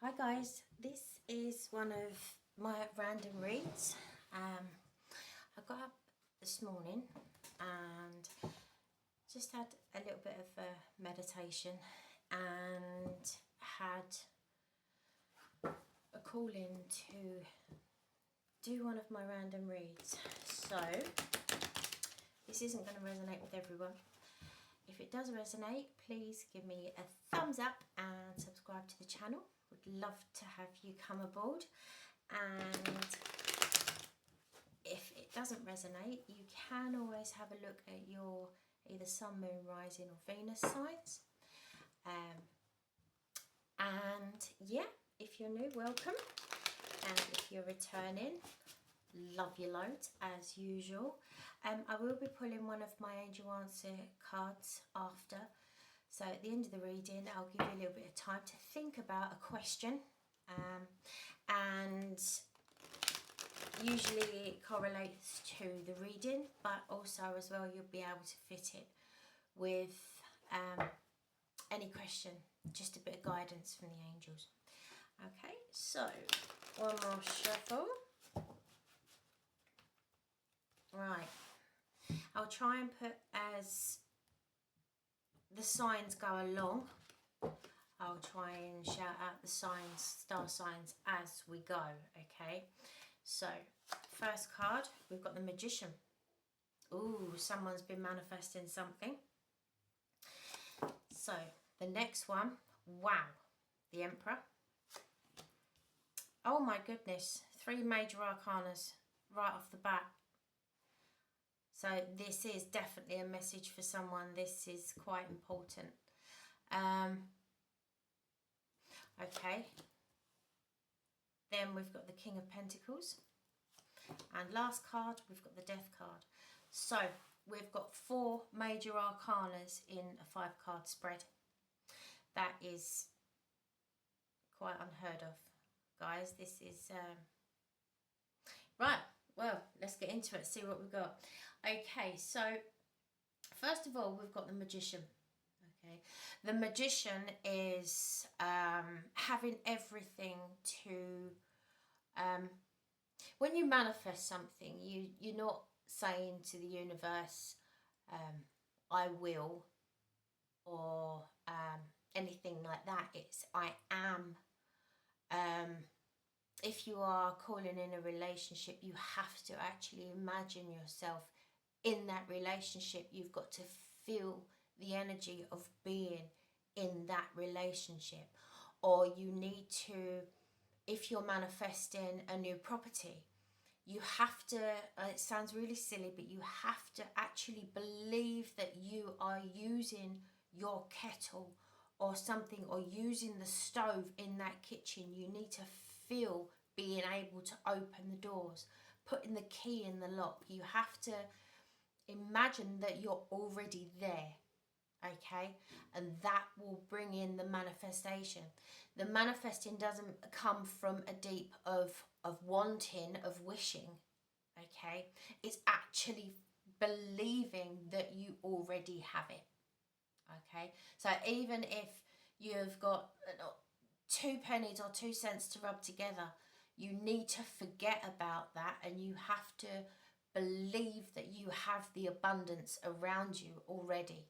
Hi guys, this is one of my random reads. I got up this morning and just had a little bit of a meditation and had a call in to do one of my random reads. So this isn't going to resonate with everyone. If it does resonate, please give me a thumbs up and subscribe to the channel. Would love to have you come aboard. And if it doesn't resonate, you can always have a look at your either sun, moon, rising or Venus signs. And yeah, if you're new, welcome. And if you're returning, love you loads as usual. I will be pulling one of my angel answer cards after. So at the end of the reading, I'll give you a little bit of time to think about a question. And usually it correlates to the reading, but also as well you'll be able to fit it with any question, just a bit of guidance from the angels. Okay, so one more shuffle. Right, I'll try and put as the signs go along, I'll try and shout out the signs, star signs as we go, okay? So, first card, we've got the Magician. Ooh, someone's been manifesting something. So, the next one, wow, the Emperor. Oh my goodness, 3 major arcanas right off the bat. So this is definitely a message for someone. This is quite important. Okay. Then we've got the King of Pentacles. And last card, we've got the Death card. So we've got 4 major arcanas in a 5-card spread. That is quite unheard of, guys. This is... Right. Well, let's get into it, see what we've got. Okay, so first of all, we've got the Magician. Okay, the Magician is having everything to... when you manifest something, you're not saying to the universe, I will, or anything like that. It's I am. If you are calling in a relationship, you have to actually imagine yourself in that relationship. You've got to feel the energy of being in that relationship. Or you need to, if you're manifesting a new property, you have to, it sounds really silly, but you have to actually believe that you are using your kettle or something, or using the stove in that kitchen. You need to feel being able to open the doors, putting the key in the lock. You have to imagine that you're already there, okay? And that will bring in the manifestation. The manifesting doesn't come from a deep of wanting, of wishing, okay? It's actually believing that you already have it. Okay, so even if you've got 2 pennies or 2 cents to rub together, you need to forget about that, and you have to believe that you have the abundance around you already.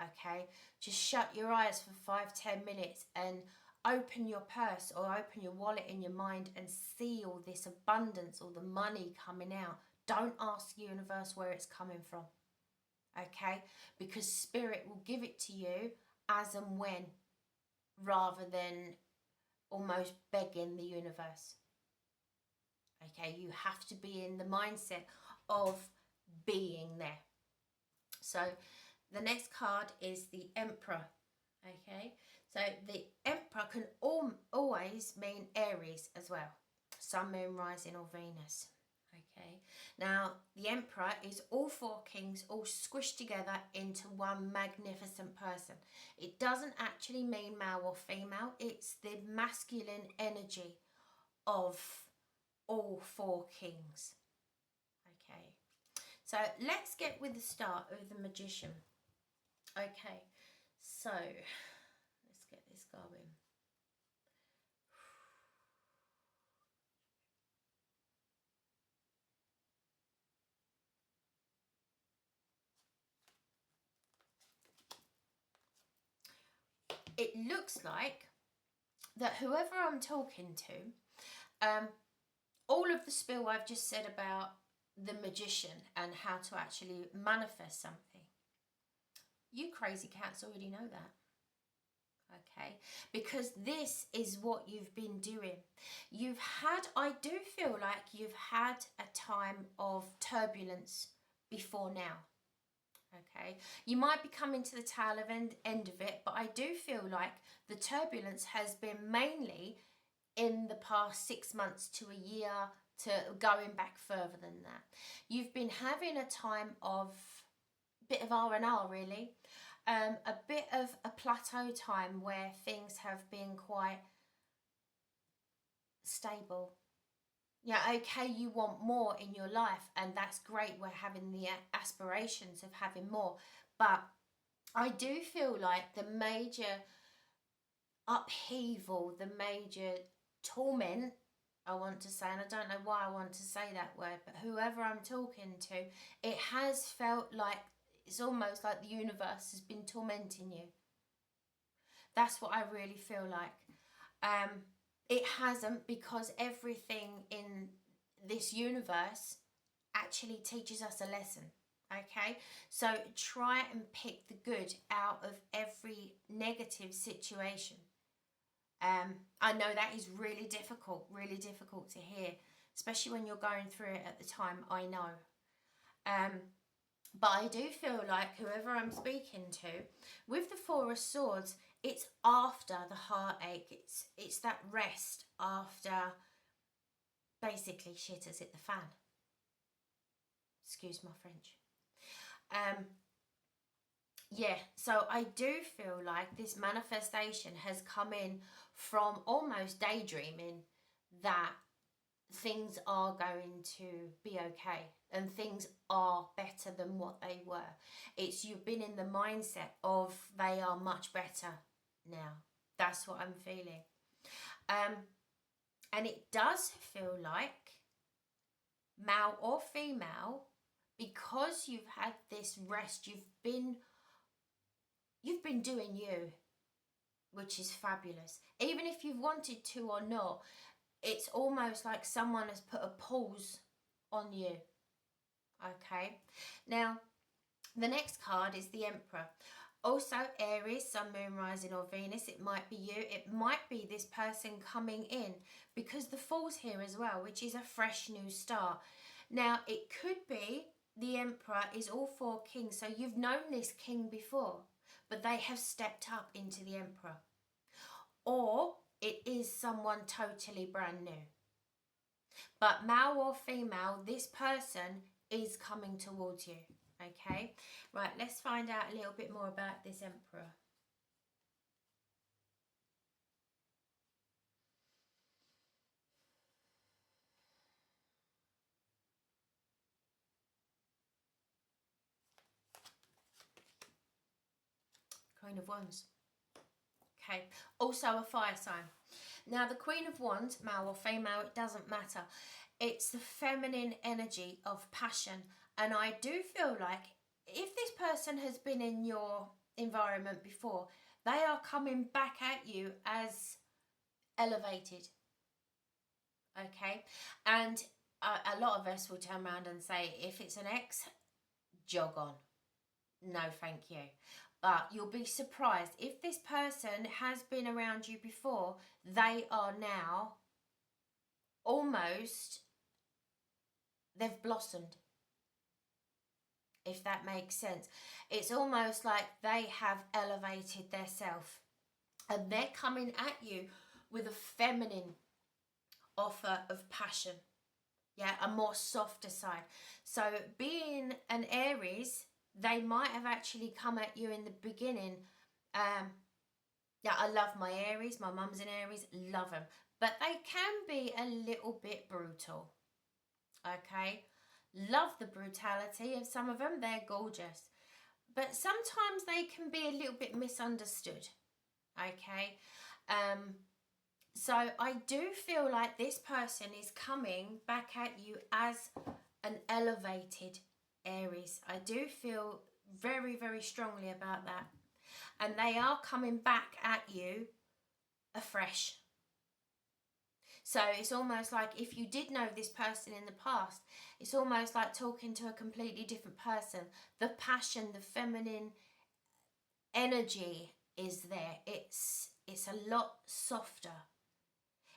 Okay, just shut your eyes for 5-10 minutes and open your purse or open your wallet in your mind and see all this abundance, all the money coming out. Don't ask the universe where it's coming from. Okay, because spirit will give it to you as and when, rather than almost begging the universe. Okay, you have to be in the mindset of being there. So the next card is the Emperor. Okay, so the Emperor can always mean Aries as well, Sun, Moon, Rising or Venus. Okay, now the Emperor is all 4 kings all squished together into one magnificent person. It doesn't actually mean male or female. It's the masculine energy of all 4 kings. Okay, so let's get with the start of the Magician. Okay, so let's get this going. it looks like that whoever I'm talking to, all of the spiel I've just said about the magician and how to actually manifest something, you crazy cats already know that. Okay, because this is what you've been doing. I do feel like you've had a time of turbulence before now. Okay, you might be coming to the tail end of it, but I do feel like the turbulence has been mainly in the past 6 months to a year, to going back further than that. You've been having a time of bit of R&R really, a bit of a plateau time where things have been quite stable. Yeah, okay, you want more in your life, and that's great. We're having the aspirations of having more, but I do feel like the major upheaval, the major torment, I want to say, and I don't know why I want to say that word, but whoever I'm talking to, it has felt like it's almost like the universe has been tormenting you. That's what I really feel like. It hasn't, because everything in this universe actually teaches us a lesson. Okay, so try and pick the good out of every negative situation. I know that is really difficult to hear, especially when you're going through it at the time, I know. But I do feel like whoever I'm speaking to, with the Four of Swords, it's after the heartache. It's that rest after basically shit has hit the fan. Excuse my French. Yeah, so I do feel like this manifestation has come in from almost daydreaming that things are going to be okay and things are better than what they were. It's you've been in the mindset of they are much better now. That's what I'm feeling. And it does feel like, male or female, because you've had this rest, you've been doing you, which is fabulous. Even if you've wanted to or not, it's almost like someone has put a pause on you. Okay, now the next card is the Emperor. Also Aries, Sun, Moon, Rising or Venus. It might be you, it might be this person coming in, because the Fool's here as well, which is a fresh new start. Now it could be the Emperor is all four kings, so you've known this king before, but they have stepped up into the Emperor. Or it is someone totally brand new. But male or female, this person is coming towards you. Okay, right, let's find out a little bit more about this Emperor. Queen of Wands. Okay, also a fire sign. Now the Queen of Wands, male or female, it doesn't matter. It's the feminine energy of passion. And I do feel like if this person has been in your environment before, they are coming back at you as elevated. Okay, and a lot of us will turn around and say, if it's an ex, jog on. No, thank you. But you'll be surprised if this person has been around you before, they are now almost, they've blossomed. If that makes sense. It's almost like they have elevated their self and they're coming at you with a feminine offer of passion. Yeah, a more softer side. So being an Aries, they might have actually come at you in the beginning. Yeah, I love my Aries. My mum's an Aries. Love them. But they can be a little bit brutal. Okay? Love the brutality of some of them. They're gorgeous. But sometimes they can be a little bit misunderstood. Okay? So I do feel like this person is coming back at you as an elevated Aries. I do feel very, very strongly about that. And they are coming back at you afresh. So it's almost like if you did know this person in the past, it's almost like talking to a completely different person. The passion, the feminine energy is there. It's a lot softer.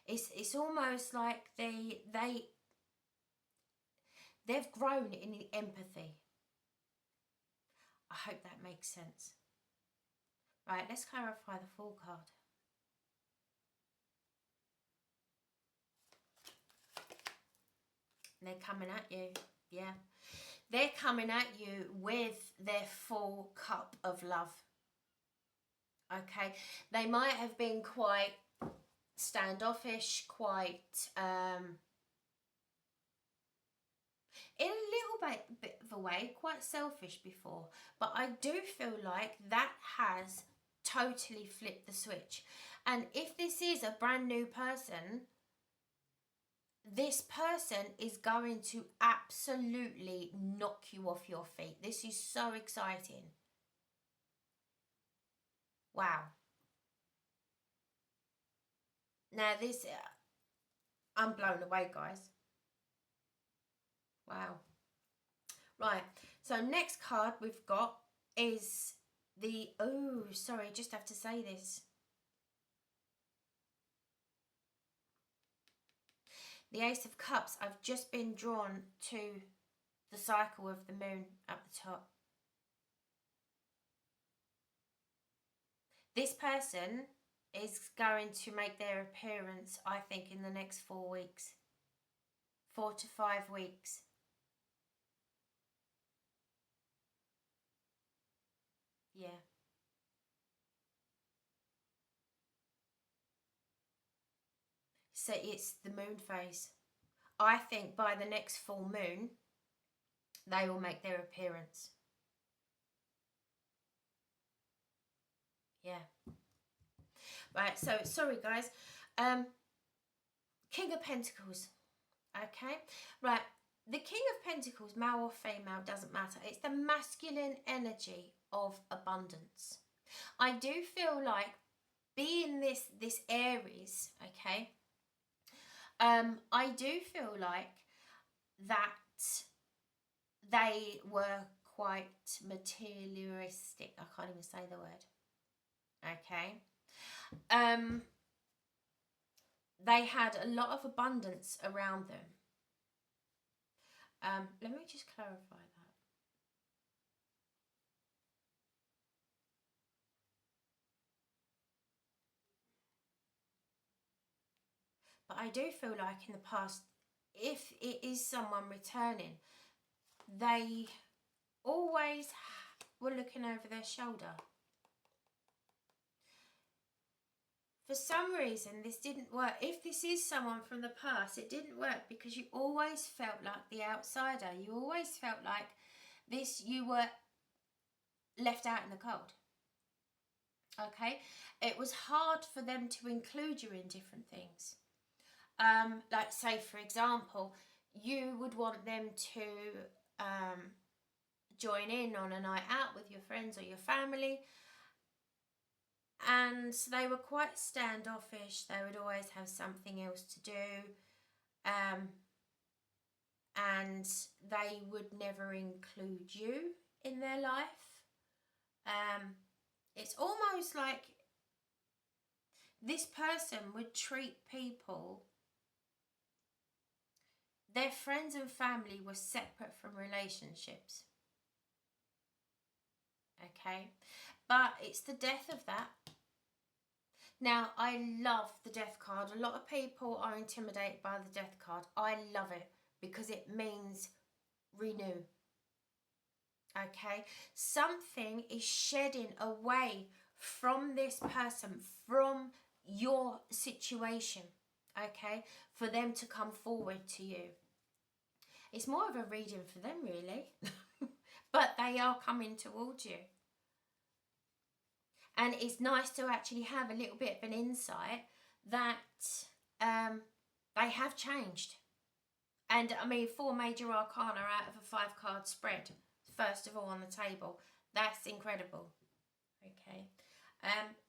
It's almost like they've grown in empathy. I hope that makes sense. Right, let's clarify the Fool card. They're coming at you, yeah. They're coming at you with their full cup of love. Okay, they might have been quite standoffish, quite in a little bit of a way, quite selfish before. But I do feel like that has totally flipped the switch. And if this is a brand new person, this person is going to absolutely knock you off your feet. This is so exciting. Wow. Now this, I'm blown away, guys. Wow. Right, so next card we've got is the, oh, sorry, just have to say this. The Ace of Cups, I've just been drawn to the cycle of the moon at the top. This person is going to make their appearance, I think, in the next 4 weeks. 4 to 5 weeks. Yeah. So it's the moon phase. I think by the next full moon, they will make their appearance. Yeah. Right, so sorry guys. King of Pentacles. Okay. Right. The King of Pentacles, male or female, doesn't matter. It's the masculine energy of abundance. I do feel like being this Aries, okay, I do feel like that they were quite materialistic. I can't even say the word. Okay. They had a lot of abundance around them. Let me just clarify that. But I do feel like in the past, if it is someone returning, they always were looking over their shoulder. For some reason, this didn't work. If this is someone from the past, it didn't work because you always felt like the outsider. You always felt like this, you were left out in the cold. Okay? It was hard for them to include you in different things. Like say, for example, you would want them to join in on a night out with your friends or your family, and they were quite standoffish. They would always have something else to do, and they would never include you in their life. It's almost like this person would treat people, their friends and family were separate from relationships. Okay, but it's the death of that. Now, I love the death card. A lot of people are intimidated by the death card. I love it because it means renew. Okay, something is shedding away from this person, from your situation, okay, for them to come forward to you. It's more of a reading for them, really. But they are coming towards you. And it's nice to actually have a little bit of an insight that they have changed. And I mean, 4 major arcana out of a 5-card spread, first of all on the table. That's incredible. Okay.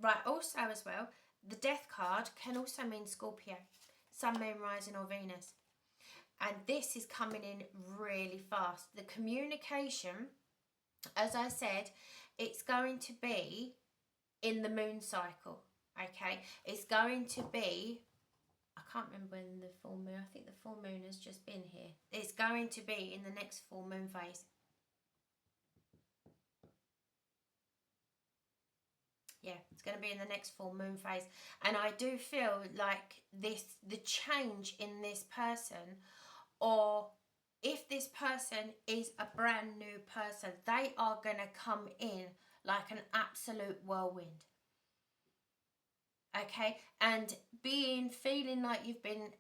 Right, also as well, the Death card can also mean Scorpio, Sun, Moon, Rising or Venus. And this is coming in really fast. The communication, as I said, it's going to be in the moon cycle. Okay, it's going to be, I can't remember when the full moon, I think the full moon has just been here. It's going to be in the next full moon phase. Yeah, it's going to be in the next full moon phase. And I do feel like the change in this person, or if this person is a brand new person, they are going to come in like an absolute whirlwind. Okay, and feeling like you've been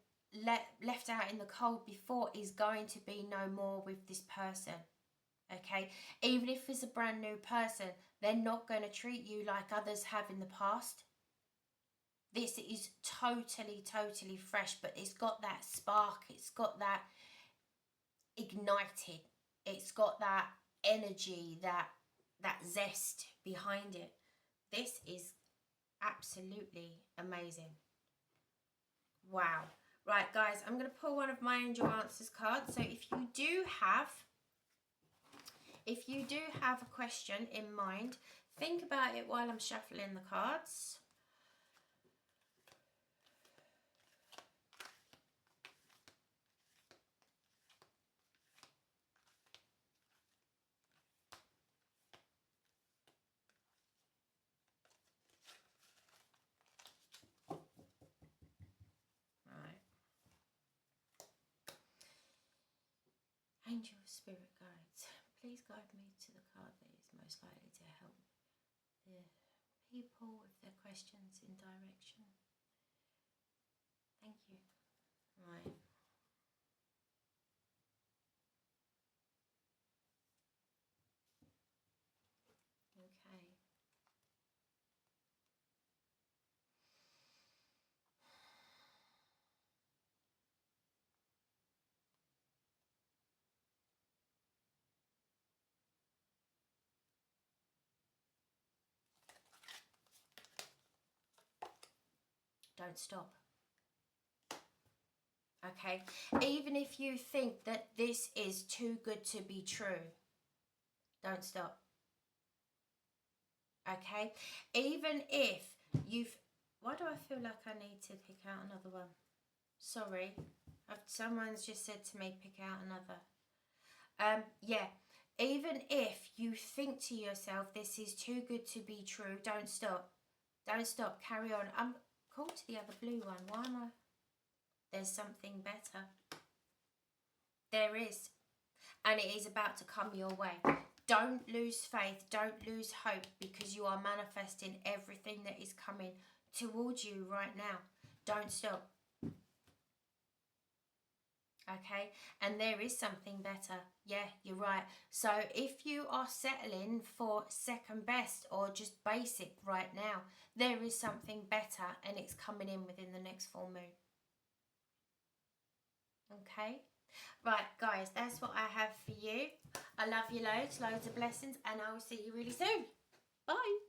left out in the cold before is going to be no more with this person. Okay, even if it's a brand new person, they're not going to treat you like others have in the past. This is totally fresh, but it's got that spark, it's got that ignited, it's got that energy, that zest behind it. This is absolutely amazing. Wow. Right, guys, I'm going to pull one of my angel answers cards. So if you do have a question in mind, think about it while I'm shuffling the cards. Angel Spirit Guides, please guide me to the card that is most likely to help the people with their questions in direction. Thank you. Right. Okay. Don't stop. Okay, even if you think that this is too good to be true, don't stop. Okay, even if you've, why do I feel like I need to pick out another one? Sorry, someone's just said to me pick out another. Yeah, even if you think to yourself this is too good to be true, don't stop. Don't stop, carry on. I'm called to the other blue one. Why am I? There's something better. There is. And it is about to come your way. Don't lose faith. Don't lose hope, because you are manifesting everything that is coming towards you right now. Don't stop. Okay, and there is something better. Yeah, you're right. So if you are settling for second best or just basic right now, there is something better, and it's coming in within the next full moon. Okay, right, guys, that's what I have for you. I love you loads of blessings, and I will see you really soon. Bye.